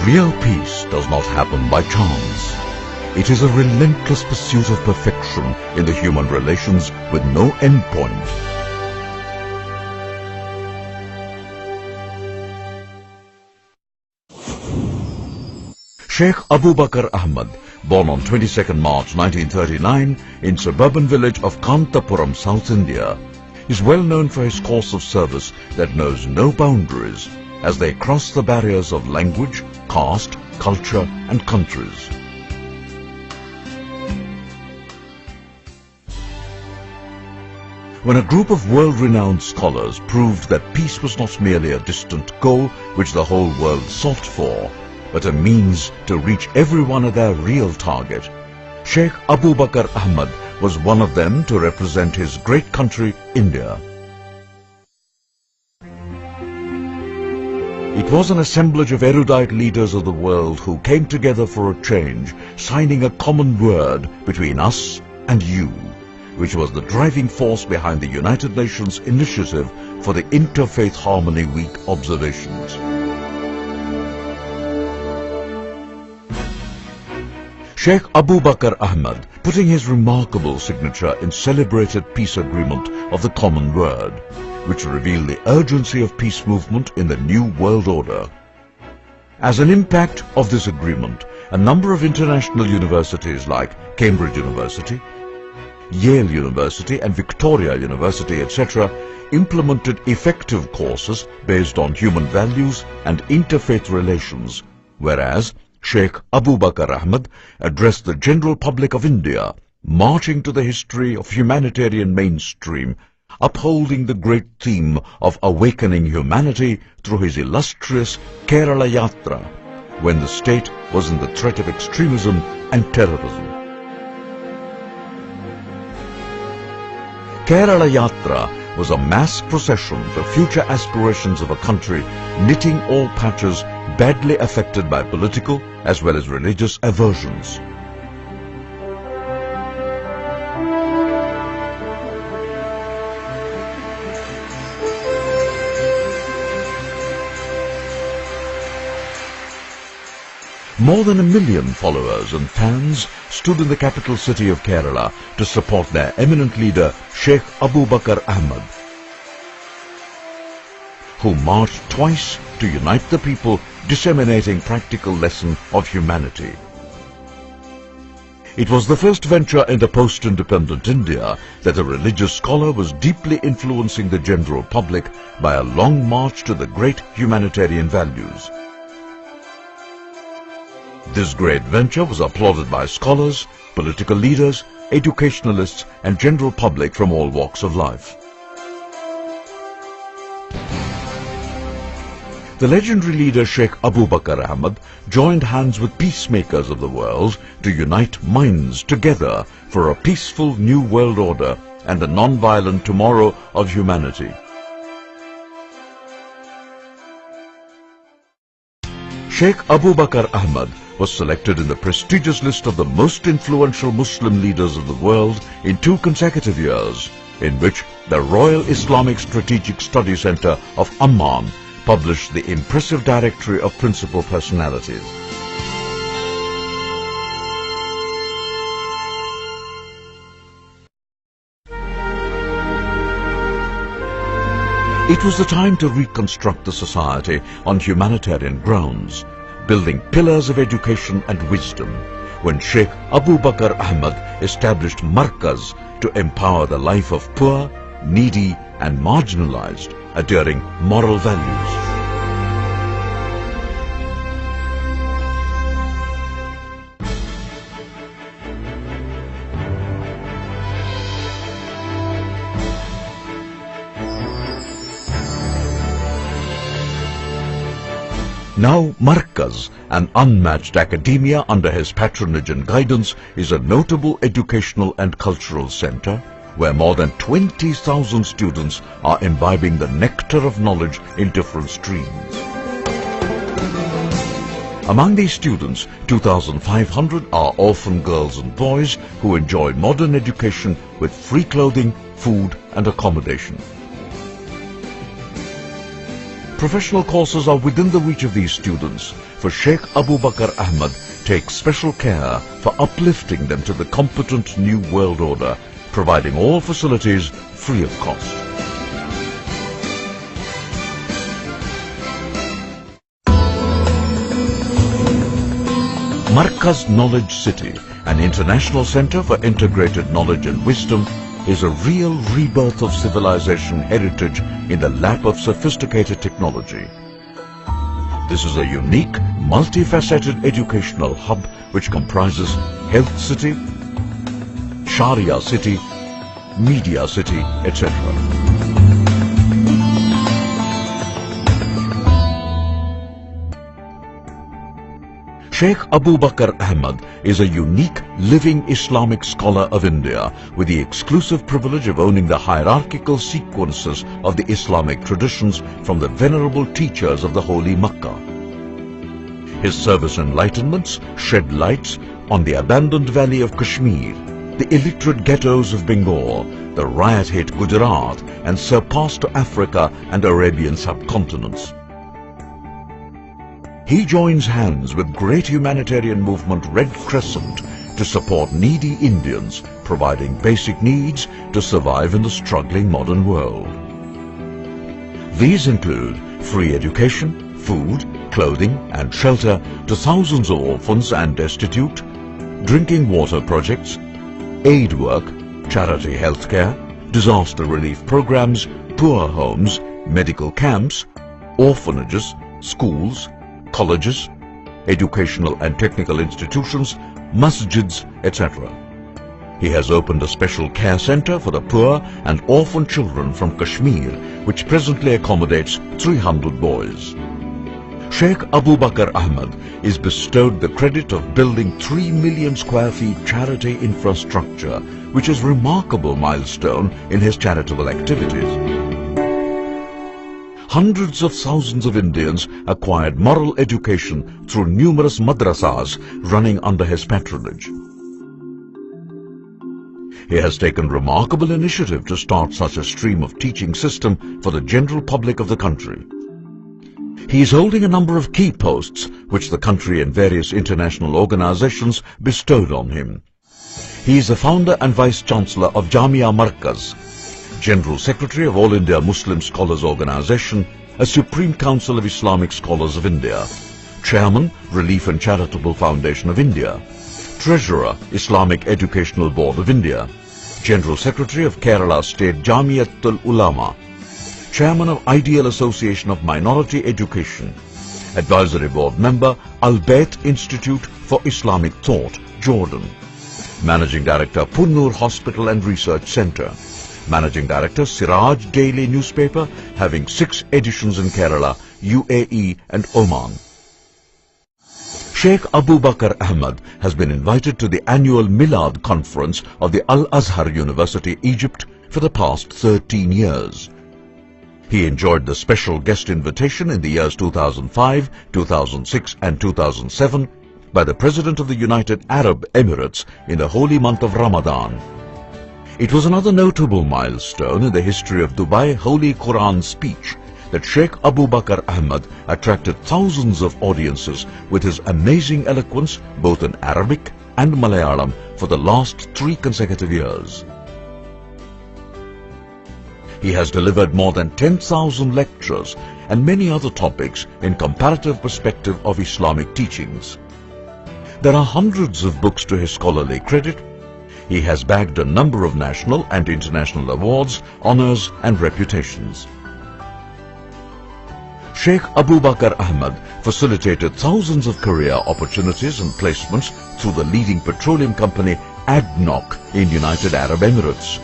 Real peace does not happen by chance. It is a relentless pursuit of perfection in the human relations with no end point. Sheikh Abu Bakr Ahmad, born on 22nd March 1939 in suburban village of Kantapuram, South India, is well known for his course of service that knows no boundaries as they cross the barriers of language, caste, culture and countries. When a group of world-renowned scholars proved that peace was not merely a distant goal which the whole world sought for, but a means to reach everyone at their real target, Sheikh Abu Bakr Ahmad was one of them to represent his great country, India. It was an assemblage of erudite leaders of the world who came together for a change, signing a common word between us and you, which was the driving force behind the United Nations initiative for the Interfaith Harmony Week observations. Sheikh Abu Bakr Ahmad, putting his remarkable signature in celebrated peace agreement of the Common Word, which revealed the urgency of peace movement in the new world order. As an impact of this agreement, a number of international universities like Cambridge University, Yale University and Victoria University, etc., implemented effective courses based on human values and interfaith relations, whereas Sheikh Abu Bakr Ahmad addressed the general public of India, marching to the history of humanitarian mainstream, upholding the great theme of awakening humanity through his illustrious Kerala Yatra, when the state was in the threat of extremism and terrorism. Kerala Yatra was a mass procession for future aspirations of a country knitting all patches badly affected by political as well as religious aversions. More than 1 million followers and fans stood in the capital city of Kerala to support their eminent leader Sheikh Abu Bakr Ahmad, who marched twice to unite the people, disseminating practical lesson of humanity. It was the first venture into post-independent India that a religious scholar was deeply influencing the general public by a long march to the great humanitarian values. This great venture was applauded by scholars, political leaders, educationalists and general public from all walks of life. The legendary leader Sheikh Abu Bakr Ahmad joined hands with peacemakers of the world to unite minds together for a peaceful new world order and a non-violent tomorrow of humanity. Sheikh Abu Bakr Ahmad was selected in the prestigious list of the most influential Muslim leaders of the world in 2 consecutive years, in which the Royal Islamic Strategic Study Center of Amman published the impressive directory of principal personalities. It was the time to reconstruct the society on humanitarian grounds, building pillars of education and wisdom, when Sheikh Abu Bakr Ahmad established Markaz to empower the life of poor, needy and marginalized, adhering moral values. Now Markaz, an unmatched academia under his patronage and guidance, is a notable educational and cultural center where more than 20,000 students are imbibing the nectar of knowledge in different streams. Among these students, 2,500 are orphan girls and boys who enjoy modern education with free clothing, food and accommodation. Professional courses are within the reach of these students, for Sheikh Abu Bakr Ahmad takes special care for uplifting them to the competent new world order, providing all facilities free of cost. Markaz Knowledge City, an international center for integrated knowledge and wisdom, is a real rebirth of civilization heritage in the lap of sophisticated technology. This is a unique, multifaceted educational hub which comprises Health City, Sharia City, Media City, etc. Sheikh Abu Bakr Ahmad is a unique living Islamic scholar of India with the exclusive privilege of owning the hierarchical sequences of the Islamic traditions from the venerable teachers of the holy Makkah. His service enlightenments shed lights on the abandoned valley of Kashmir, the illiterate ghettos of Bengal, the riot-hit Gujarat, and surpassed to Africa and Arabian subcontinents. He joins hands with great humanitarian movement Red Crescent to support needy Indians, providing basic needs to survive in the struggling modern world. These include free education, food, clothing and shelter to thousands of orphans and destitute, drinking water projects, aid work, charity healthcare, disaster relief programs, poor homes, medical camps, orphanages, schools, colleges, educational and technical institutions, masjids, etc. He has opened a special care center for the poor and orphan children from Kashmir, which presently accommodates 300 boys. Sheikh Abu Bakr Ahmad is bestowed the credit of building 3 million square feet charity infrastructure, which is a remarkable milestone in his charitable activities. Hundreds of thousands of Indians acquired moral education through numerous madrasas running under his patronage. He has taken remarkable initiative to start such a stream of teaching system for the general public of the country. He is holding a number of key posts which the country and various international organizations bestowed on him. He is the founder and Vice-Chancellor of Jamia Markaz, General Secretary of All India Muslim Scholars Organization, a Supreme Council of Islamic Scholars of India, Chairman, Relief and Charitable Foundation of India, Treasurer, Islamic Educational Board of India, General Secretary of Kerala State Jamiatul Ulama, Chairman of Ideal Association of Minority Education, Advisory Board Member, Al-Bayt Institute for Islamic Thought, Jordan, Managing Director, Punnur Hospital and Research Center, Managing Director, Siraj Daily Newspaper, having 6 editions in Kerala, UAE and Oman. Sheikh Abu Bakr Ahmad has been invited to the annual Milad Conference of the Al-Azhar University, Egypt, for the past 13 years. He enjoyed the special guest invitation in the years 2005, 2006 and 2007 by the President of the United Arab Emirates in the holy month of Ramadan. It was another notable milestone in the history of Dubai Holy Quran speech that Sheikh Abu Bakr Ahmad attracted thousands of audiences with his amazing eloquence both in Arabic and Malayalam for the last 3 consecutive years. He has delivered more than 10,000 lectures and many other topics in comparative perspective of Islamic teachings. There are hundreds of books to his scholarly credit. He has bagged a number of national and international awards, honors and reputations. Sheikh Abu Bakr Ahmad facilitated thousands of career opportunities and placements through the leading petroleum company ADNOC in United Arab Emirates.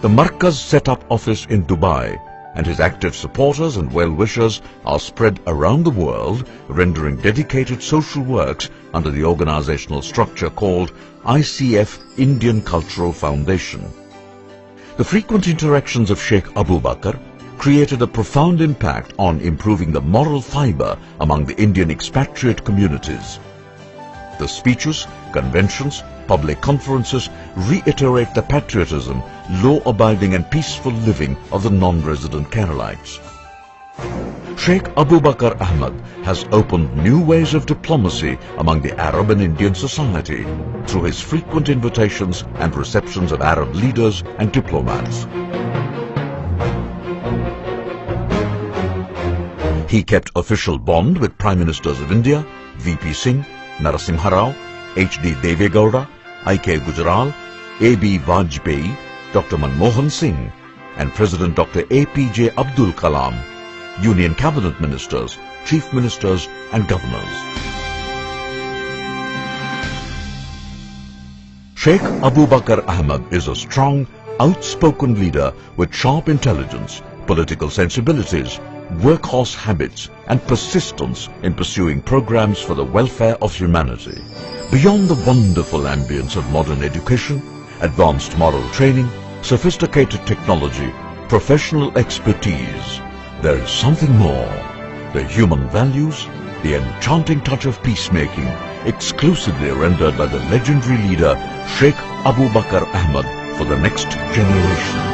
The Markaz set up office in Dubai, and his active supporters and well-wishers are spread around the world, rendering dedicated social works under the organizational structure called ICF Indian Cultural Foundation. The frequent interactions of Sheikh Abu Bakr created a profound impact on improving the moral fiber among the Indian expatriate communities. The speeches, conventions public conferences reiterate the patriotism, law-abiding and peaceful living of the non-resident Keralites. Sheikh Abu Bakr Ahmad has opened new ways of diplomacy among the Arab and Indian society through his frequent invitations and receptions of Arab leaders and diplomats. He kept official bond with Prime Ministers of India, V.P. Singh, Narasimha Rao, H.D. Deve Gowda, I.K. Gujral, A.B. Vajpayee, Dr. Manmohan Singh, and President Dr. A.P.J. Abdul Kalam, Union Cabinet Ministers, Chief Ministers and Governors. Sheikh Abu Bakr Ahmad is a strong, outspoken leader with sharp intelligence, political sensibilities, workhorse habits and persistence in pursuing programs for the welfare of humanity. Beyond the wonderful ambience of modern education, advanced moral training, sophisticated technology, professional expertise, there is something more. The human values, the enchanting touch of peacemaking, exclusively rendered by the legendary leader Sheikh Abu Bakr Ahmad for the next generation.